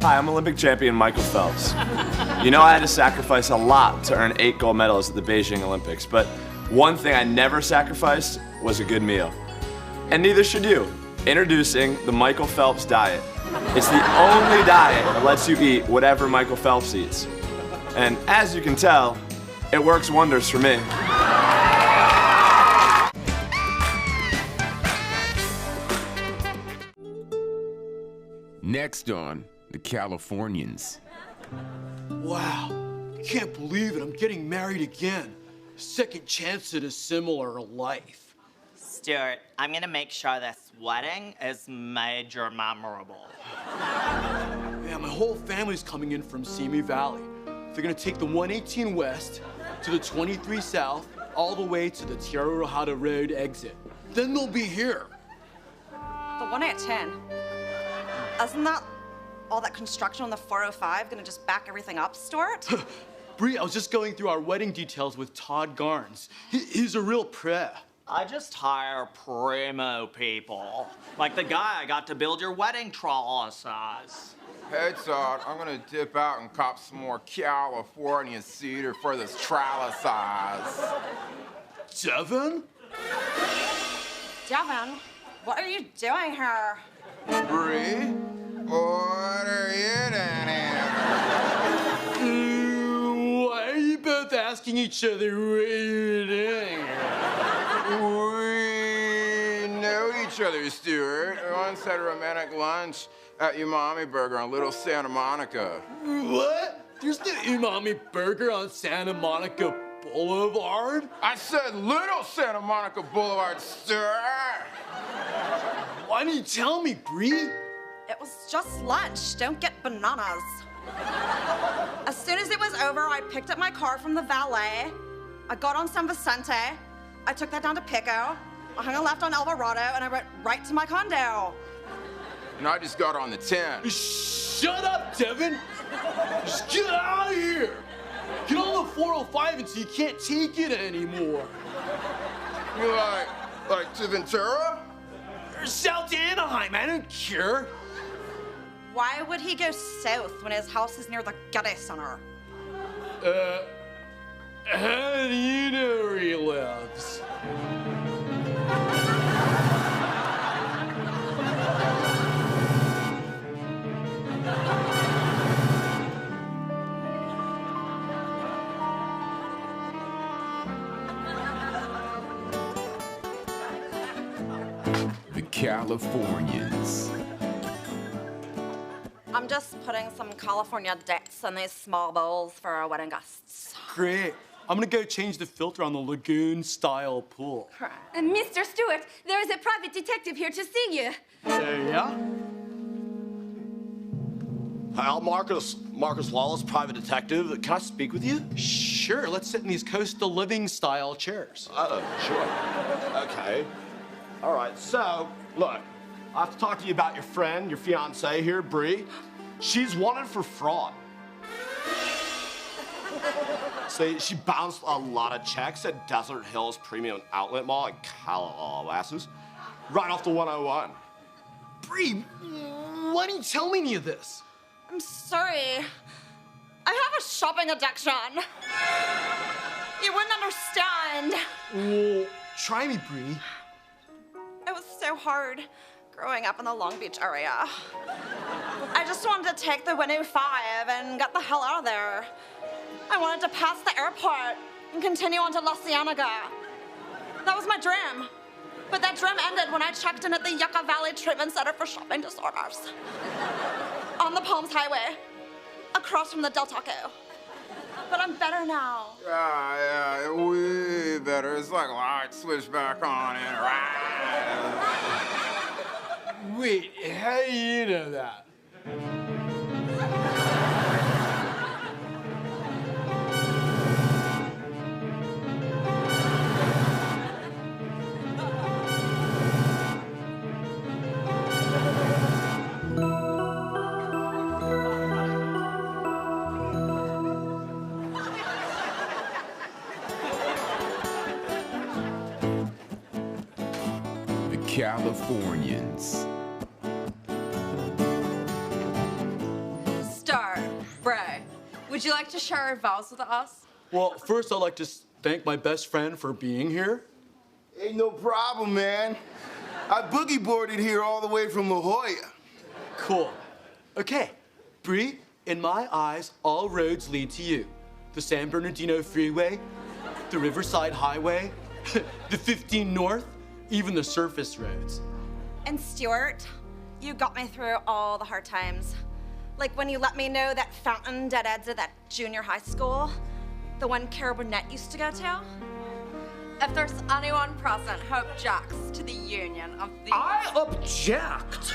Hi, I'm Olympic champion Michael Phelps. You know I had to sacrifice a lot to earn 8 gold medals at the Beijing Olympics, but one thing I never sacrificed was a good meal. And neither should you. Introducing the Michael Phelps diet. It's the only diet that lets you eat whatever Michael Phelps eats. And as you can tell, it works wonders for me. Next on The Californians. Wow, I can't believe it. I'm getting married again. Second chance at a similar life. Stuart, I'm gonna make sure this wedding is major memorable. Yeah, my whole family's coming in from Simi Valley. They're gonna take the 118 West to the 23 South, all the way to the Tierra Rojada Road exit. Then they'll be here. The 118? Isn't that all that construction on the 405 gonna just back everything up, Stuart? Bree, I was just going through our wedding details with Todd Garnes. He's a real pro. I just hire primo people. Like the guy I got to build your wedding trellises. Hey, Todd, I'm gonna dip out and cop some more California cedar for this trellis size. Devin? Devin, what are you doing here? Bree, what are you doing here? Why are you both asking each other what you're doing? We know each other, Stuart. We once had a romantic lunch at Umami Burger on Little Santa Monica. What? There's no Umami Burger on Santa Monica Boulevard? I said Little Santa Monica Boulevard, Stuart. Why didn't you tell me, Bree? It was just lunch. Don't get bananas. As soon as it was over, I picked up my car from the valet. I got on San Vicente. I took that down to Pico. I hung a left on Alvarado, and I went right to my condo. And I just got on the 10. Shut up, Devin. Just get out of here. Get on the 405 until you can't take it anymore. You like to Ventura? South to Anaheim, I don't care. Why would he go south when his house is near the Getty Center? How do you know where he lives? The Californians. I'm just putting some California dates in these small bowls for our wedding guests. Great. I'm gonna go change the filter on the lagoon-style pool. Mr. Stewart, there is a private detective here to see you. Yeah? Hi, I'm Marcus Wallace, private detective. Can I speak with you? Sure, let's sit in these coastal living-style chairs. Oh, sure. Okay. All right, so, look, I have to talk to you about your friend, your fiancée here, Bree. She's wanted for fraud. See, she bounced a lot of checks at Desert Hills Premium Outlet Mall in Calabasas, right off the 101. Bree, why didn't you tell me any of this? I'm sorry. I have a shopping addiction. You wouldn't understand. Well, try me, Bree. It was so hard growing up in the Long Beach area. I just wanted to take the 105 and get the hell out of there. I wanted to pass the airport and continue on to La Cienega. That was my dream. But that dream ended when I checked in at the Yucca Valley Treatment Center for Shopping Disorders. On the Palms Highway, across from the Del Taco. But I'm better now. Yeah, way better. It's like light switch back on and right. Wait, how do you know that? The Californians. Would you like to share our vows with us? Well, first I'd like to thank my best friend for being here. Ain't no problem, man. I boogie boarded here all the way from La Jolla. Cool. Okay, Bree, in my eyes, all roads lead to you. The San Bernardino Freeway, the Riverside Highway, the 15 North, even the surface roads. And Stuart, you got me through all the hard times. Like when you let me know that fountain dead ends at that junior high school, the one Carol Burnett used to go to. If there's anyone present who objects to the union of the... I object.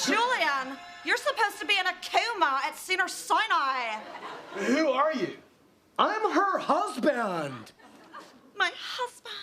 Julian, you're supposed to be in a coma at Senior Sinai. Who are you? I'm her husband. My husband.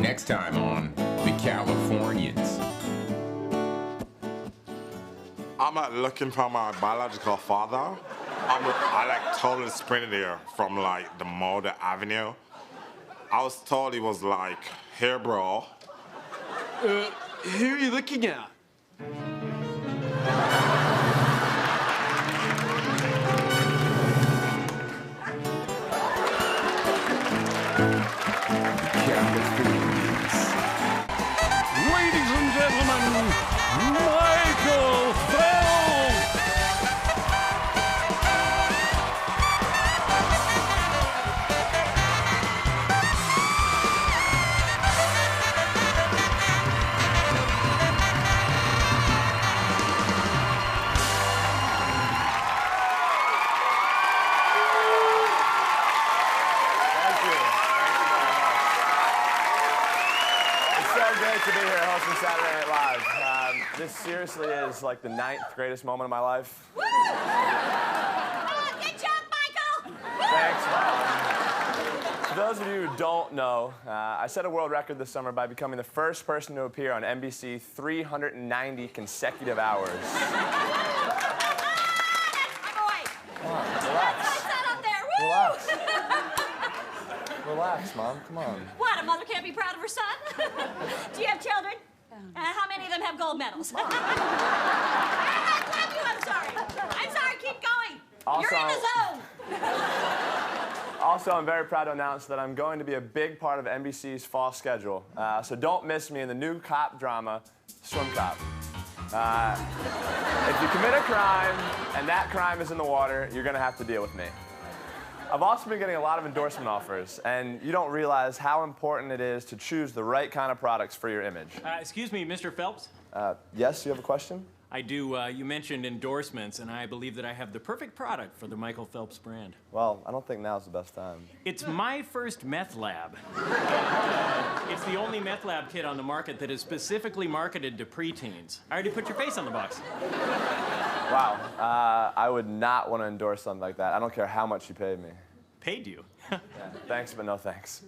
Next time on The Californians. I'm looking for my biological father. I totally sprinted there from the mall, the avenue. I was told he was here, bro. Who are you looking at? Ladies and gentlemen, Michael Phelps! To be here hosting Saturday Night Live. This seriously is the 9th greatest moment of my life. Good job, Michael! Thanks, Mom. For those of you who don't know, I set a world record this summer by becoming the first person to appear on NBC 390 consecutive hours. That's my boy! Come on, relax. What's that up there? Woo! Relax. Relax, Mom. Come on. What, a mother can't be proud of her son? Do you have children? How many of them have gold medals? I love you, I'm sorry. I'm sorry, keep going. You're in the zone. Also, I'm very proud to announce that I'm going to be a big part of NBC's fall schedule. So don't miss me in the new cop drama, Swim Cop. If you commit a crime and that crime is in the water, you're going to have to deal with me. I've also been getting a lot of endorsement offers, and you don't realize how important it is to choose the right kind of products for your image. Excuse me, Mr. Phelps? Yes, you have a question? I do. You mentioned endorsements, and I believe that I have the perfect product for the Michael Phelps brand. Well, I don't think now's the best time. It's my first meth lab. It's the only meth lab kit on the market that is specifically marketed to preteens. I already put your face on the box. Wow. I would not want to endorse something like that. I don't care how much you paid me. Paid you? Yeah, thanks, but no thanks.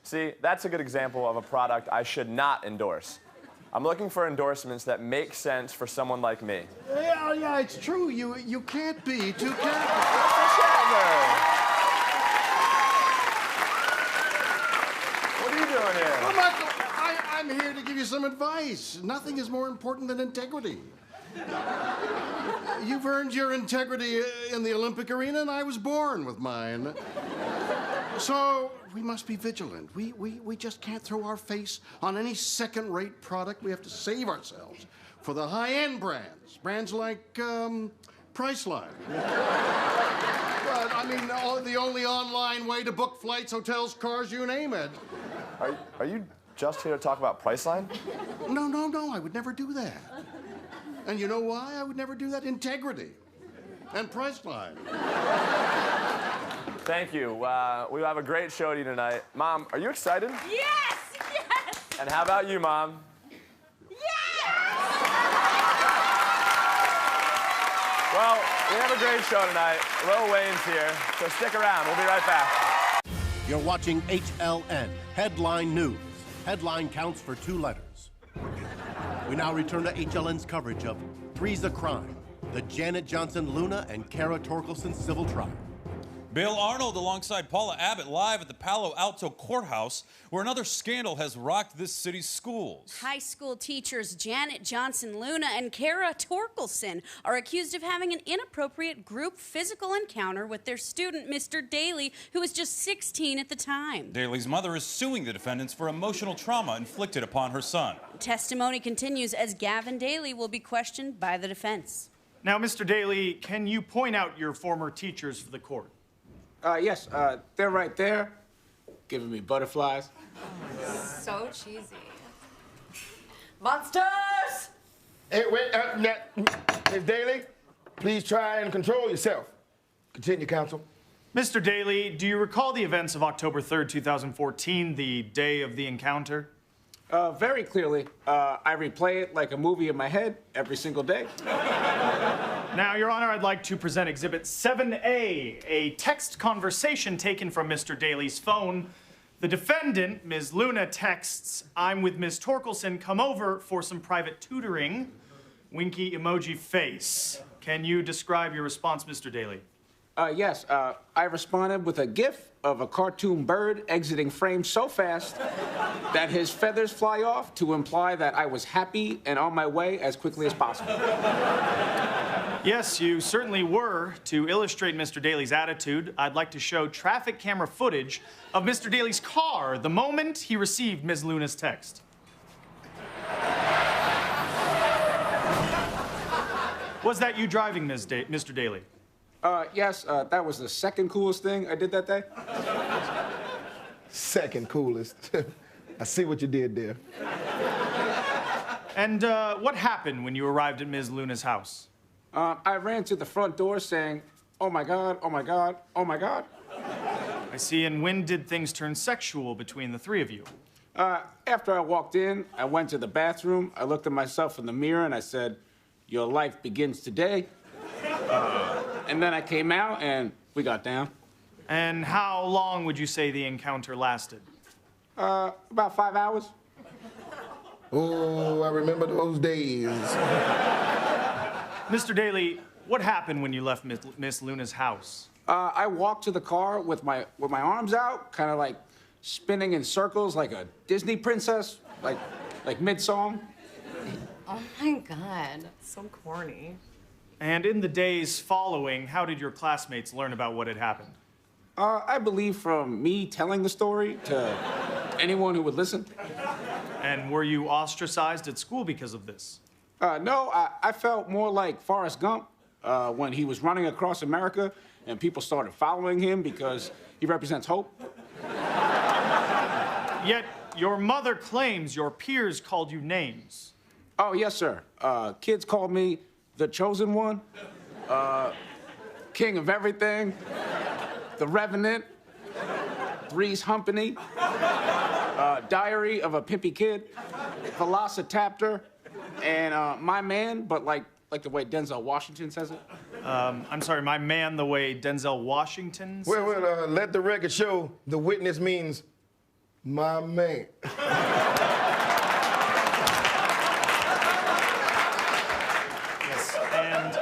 See, that's a good example of a product I should not endorse. I'm looking for endorsements that make sense for someone like me. Yeah, it's true. You can't be too careful. What are you doing here? Well, Michael, I'm here to give you some advice. Nothing is more important than integrity. You've earned your integrity in the Olympic arena, and I was born with mine. So we must be vigilant. We just can't throw our face on any second-rate product. We have to save ourselves for the high-end brands. Brands like Priceline. But, I mean, the only online way to book flights, hotels, cars, you name it. Are you just here to talk about Priceline? No, I would never do that. And you know why I would never do that? Integrity and Priceline. Thank you. We have a great show to you tonight. Mom, are you excited? Yes! And how about you, Mom? Well, we have a great show tonight. Lil Wayne's here, so stick around. We'll be right back. You're watching HLN, Headline News. Headline counts for 2 letters. We now return to HLN's coverage of Three's a Crime, the Janet Johnson, Luna, and Kara Torkelson civil trial. Bill Arnold alongside Paula Abbott live at the Palo Alto Courthouse, where another scandal has rocked this city's schools. High school teachers Janet Johnson Luna and Kara Torkelson are accused of having an inappropriate group physical encounter with their student, Mr. Daly, who was just 16 at the time. Daly's mother is suing the defendants for emotional trauma inflicted upon her son. Testimony continues as Gavin Daly will be questioned by the defense. Now, Mr. Daly, can you point out your former teachers for the court? Yes, they're right there, giving me butterflies. So cheesy. Monsters! Hey, wait, Ms. Daly, please try and control yourself. Continue, counsel. Mr. Daly, do you recall the events of October 3rd, 2014, the day of the encounter? Very clearly. I replay it like a movie in my head every single day. Now, Your Honor, I'd like to present Exhibit 7A, a text conversation taken from Mr. Daly's phone. The defendant, Ms. Luna, texts, "I'm with Ms. Torkelson, come over for some private tutoring." Winky emoji face. Can you describe your response, Mr. Daly? Yes, I responded with a GIF of a cartoon bird exiting frame so fast that his feathers fly off to imply that I was happy and on my way as quickly as possible. Yes, you certainly were. To illustrate Mr. Daly's attitude, I'd like to show traffic camera footage of Mr. Daly's car the moment he received Ms. Luna's text. Was that you driving, Mr. Daly? Yes, that was the second coolest thing I did that day. Second coolest. I see what you did there. And what happened when you arrived at Ms. Luna's house? I ran to the front door saying, "Oh my God, oh my God, oh my God." I see, and when did things turn sexual between the three of you? After I walked in, I went to the bathroom, I looked at myself in the mirror, and I said, "Your life begins today." And then I came out, and we got down. And how long would you say the encounter lasted? About 5 hours. Oh, I remember those days. Mr. Daly, what happened when you left Miss Luna's house? I walked to the car with my arms out, kind of like spinning in circles like a Disney princess, like mid-song. Oh my God, so corny. And in the days following, how did your classmates learn about what had happened? I believe from me telling the story to anyone who would listen. And were you ostracized at school because of this? No, I felt more like Forrest Gump when he was running across America and people started following him because he represents hope. Yet your mother claims your peers called you names. Oh, yes, sir. Kids called me the Chosen One, King of Everything, the Revenant, Three's Company, Diary of a Pimpy Kid, Velocitaptor, and my man, but like the way Denzel Washington says it. I'm sorry, my man, the way Denzel Washington says Well, let the record show the witness means my man. Yes, and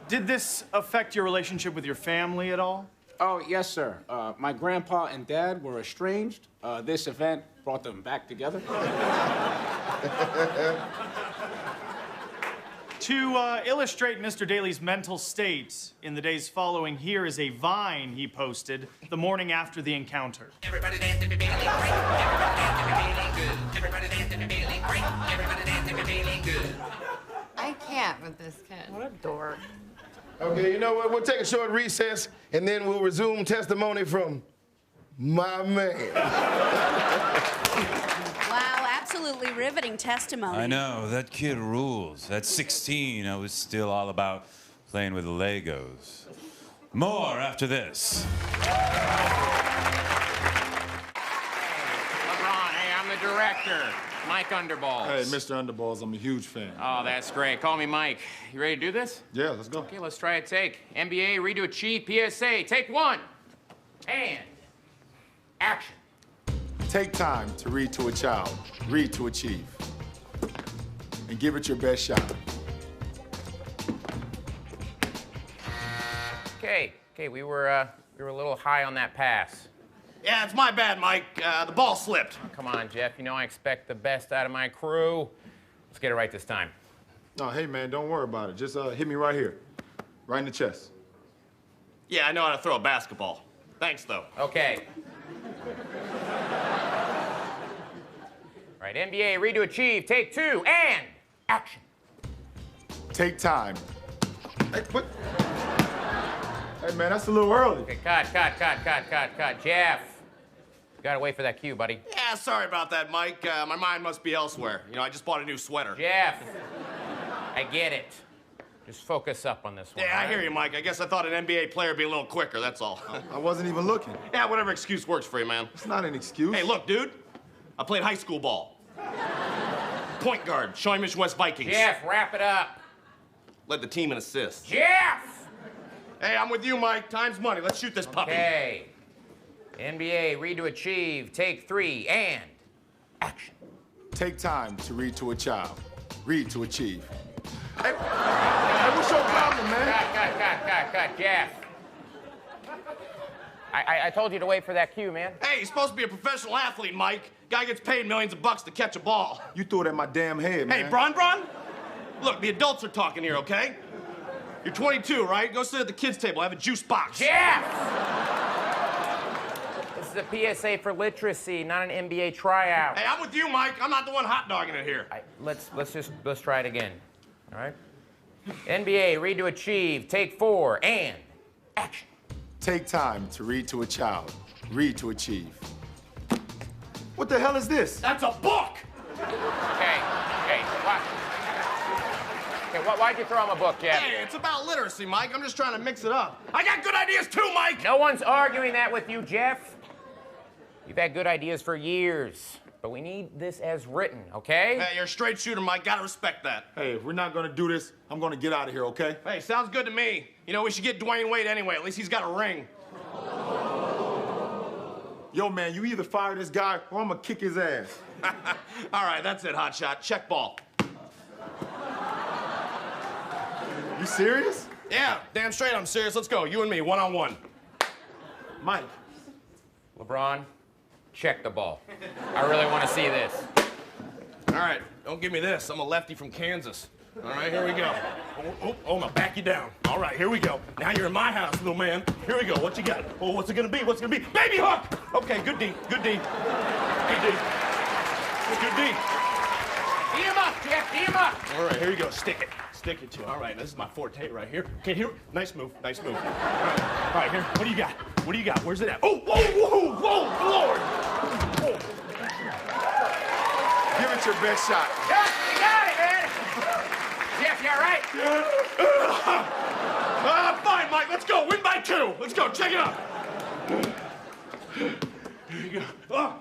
did this affect your relationship with your family at all? Oh, yes, sir. My grandpa and dad were estranged. This event brought them back together. To illustrate Mr. Daly's mental state in the days following, here is a Vine he posted the morning after the encounter. Everybody dance if you're feeling great. Everybody dance if you're feeling good. Everybody dance if you're feeling great. Everybody dance if you're feeling good. I can't with this kid. What a dork. Okay, you know what? We'll take a short recess, and then we'll resume testimony from my man. Wow, absolutely riveting testimony. I know, that kid rules. At 16, I was still all about playing with Legos. More after this. LeBron, hey, I'm the director, Mike Underballs. Hey, Mr. Underballs, I'm a huge fan. Oh, that's great. Call me Mike. You ready to do this? Yeah, let's go. Okay, let's try a take. NBA, redo a cheat, PSA. Take one. And action. Take time to read to a child, read to achieve, and give it your best shot. Okay, Okay, we were a little high on that pass. Yeah, it's my bad, Mike. The ball slipped. Oh, come on, Jeff. You know I expect the best out of my crew. Let's get it right this time. No, hey, man, don't worry about it. Just hit me right here. Right in the chest. Yeah, I know how to throw a basketball. Thanks, though. Okay. Right, NBA, read to achieve, take 2, and action. Take time. Hey, what? Hey, man, that's a little early. Okay, cut. Jeff, you gotta wait for that cue, buddy. Yeah, sorry about that, Mike. My mind must be elsewhere. You know, I just bought a new sweater. Jeff, I get it. Just focus up on this one. Yeah, I hear you, Mike. I guess I thought an NBA player would be a little quicker, that's all. I wasn't even looking. Yeah, whatever excuse works for you, man. It's not an excuse. Hey, look, dude. I played high school ball. Point guard, Showing Mission West Vikings. Jeff, wrap it up. Led the team in assists. Jeff! Hey, I'm with you, Mike. Time's money. Let's shoot this puppy. Okay. NBA, read to achieve, take 3, and action. Take time to read to a child. Read to achieve. Hey, what's your problem, man? Cut, Jeff. I told you to wait for that cue, man. Hey, you're supposed to be a professional athlete, Mike. Guy gets paid millions of bucks to catch a ball. You threw it at my damn head, man. Hey, Bron? Look, the adults are talking here, okay? You're 22, right? Go sit at the kids' table. Have a juice box. Jeff! This is a PSA for literacy, not an NBA tryout. Hey, I'm with you, Mike. I'm not the one hot dogging it here. Let's try it again. All right? NBA, read to achieve, take 4, and action. Take time to read to a child. Read to achieve. What the hell is this? That's a book! Why'd you throw him a book, Jeff? Hey, it's about literacy, Mike. I'm just trying to mix it up. I got good ideas too, Mike! No one's arguing that with you, Jeff. You've had good ideas for years, but we need this as written, okay? Hey, you're a straight shooter, Mike. Gotta respect that. Hey, if we're not gonna do this, I'm gonna get out of here, okay? Hey, sounds good to me. You know, we should get Dwayne Wade anyway. At least he's got a ring. Yo, man, you either fire this guy or I'm gonna kick his ass. All right, that's it, hotshot. Check ball. You serious? Yeah, damn straight I'm serious. Let's go. You and me, one-on-one. Mike. LeBron, check the ball. I really want to see this. All right, don't give me this. I'm a lefty from Kansas. All right, here we go. Oh, I'm gonna back you down. All right, here we go. Now you're in my house, little man. Here we go. What you got? Oh, what's it gonna be? What's it gonna be? Baby hook! Okay, good D. Good D. Good D. Good D. Tee him up, Jeff. Tee him up. All right, here you go. Stick it. Stick it to. All right, this is my forte right here. Okay, here. Nice move. Nice move. All right, here. What do you got? What do you got? Where's it at? Oh, whoa, Lord! Whoa. Give it your best shot. Jeff, you got it, man. Jeff, you all right? Fine, Mike. Let's go. Win by 2. Let's go. Check it out. Here you go.